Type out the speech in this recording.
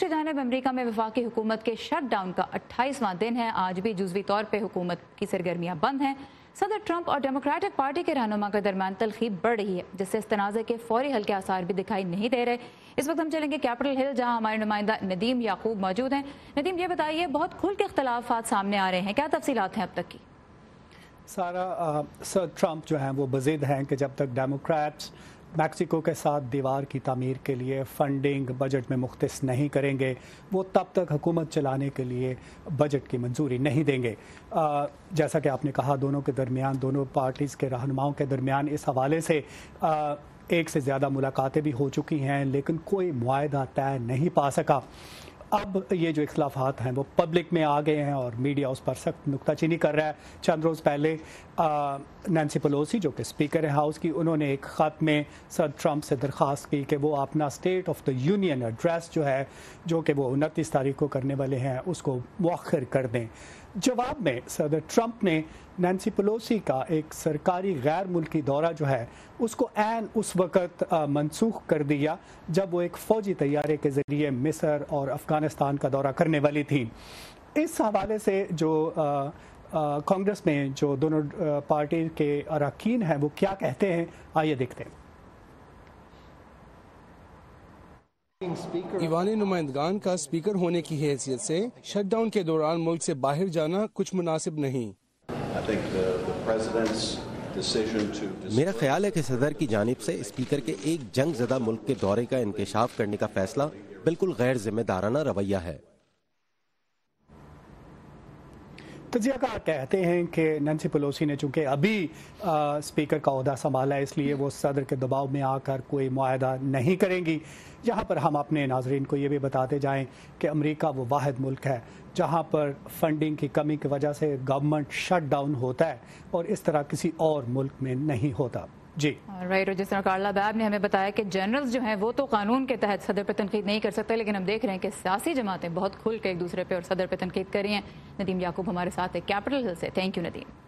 دوسری جانب امریکہ میں وفاقی حکومت کے شٹ ڈاؤن کا 28واں دن ہے۔ آج بھی جزوی طور پہ حکومت کی سرگرمیاں بند ہیں۔ صدر ٹرمپ اور ڈیموکریٹک پارٹی کے رہنما کے درمیان تلخی بڑھ رہی ہے، جس سے اس تنازع کے فوری حل کے آثار بھی دکھائی نہیں دے رہے۔ اس وقت ہم چلیں گے کیپٹل ہل، جہاں ہمارے نمائندہ ندیم یعقوب موجود ہیں۔ ندیم، یہ بتائیے، بہت کھل کے اختلافات سامنے آ رہے ہیں، کیا تفصیلات ہیں اب تک کی؟ سارا سر ٹرمپ جو ہیں وہ بضد ہیں کہ جب تک ڈیموکریٹس میکسیکو کے ساتھ دیوار کی تعمیر کے لیے فنڈنگ بجٹ میں مختص نہیں کریں گے، وہ تب تک حکومت چلانے کے لیے بجٹ کی منظوری نہیں دیں گے۔ جیسا کہ آپ نے کہا، دونوں کے درمیان، دونوں پارٹیز کے رہنماؤں کے درمیان اس حوالے سے ایک سے زیادہ ملاقاتیں بھی ہو چکی ہیں، لیکن کوئی معاہدہ طے نہیں پا سکا۔ اب یہ جو اختلافات ہیں وہ پبلک میں آ گئے ہیں اور میڈیا اس پر سخت نکتہ چینی کر رہا ہے۔ چند روز پہلے نینسی پیلوسی، جو کہ اسپیکر ہے ہاؤس کی، انہوں نے ایک خط میں صدر ٹرمپ سے درخواست کی کہ وہ اپنا state of the union address جو کہ وہ 29 تاریخ کو کرنے والے ہیں، اس کو مؤخر کر دیں۔ جواب میں صدر ٹرمپ نے نینسی پیلوسی کا ایک سرکاری غیر ملکی دورہ جو ہے اس کو عین اس وقت منسوخ کر دیا جب وہ ایک فوجی طیارے کے ذریعے مصر اور افغانستان کا دورہ کرنے والی تھیں۔ اس حوالے سے جو کانگریس میں جو دونوں پارٹی کے اراکین ہیں وہ کیا کہتے ہیں، آئیے دیکھتے ہیں۔ ایوان نمائندگان کا اسپیکر ہونے کی حیثیت سے شٹ ڈاؤن کے دوران ملک سے باہر جانا کچھ مناسب نہیں۔ میرا خیال ہے کہ صدر کی جانب سے اسپیکر کے ایک جنگ زدہ ملک کے دورے کا انکشاف کرنے کا فیصلہ بالکل غیر ذمہ دارانہ رویہ ہے۔ تجزیہ کار کہتے ہیں کہ نینسی پیلوسی نے چونکہ ابھی اسپیکر کا عہدہ سنبھالا ہے، اس لیے وہ صدر کے دباؤ میں آ کر کوئی معاہدہ نہیں کریں گی۔ یہاں پر ہم اپنے ناظرین کو یہ بھی بتاتے جائیں کہ امریکہ وہ واحد ملک ہے جہاں پر فنڈنگ کی کمی کی وجہ سے گورنمنٹ شٹ ڈاؤن ہوتا ہے، اور اس طرح کسی اور ملک میں نہیں ہوتا۔ جی رائٹ، جس طرح کارلا بیب نے ہمیں بتایا کہ جنرلز جو ہیں وہ تو قانون کے تحت صدر پہ تنقید نہیں کر سکتے، لیکن ہم دیکھ رہے ہیں کہ سیاسی جماعتیں بہت کھل کے ایک دوسرے پہ اور صدر پہ تنقید کر رہی ہیں۔ ندیم یعقوب ہمارے ساتھ ہے کیپٹل ہل سے۔ Thank you Nadeem.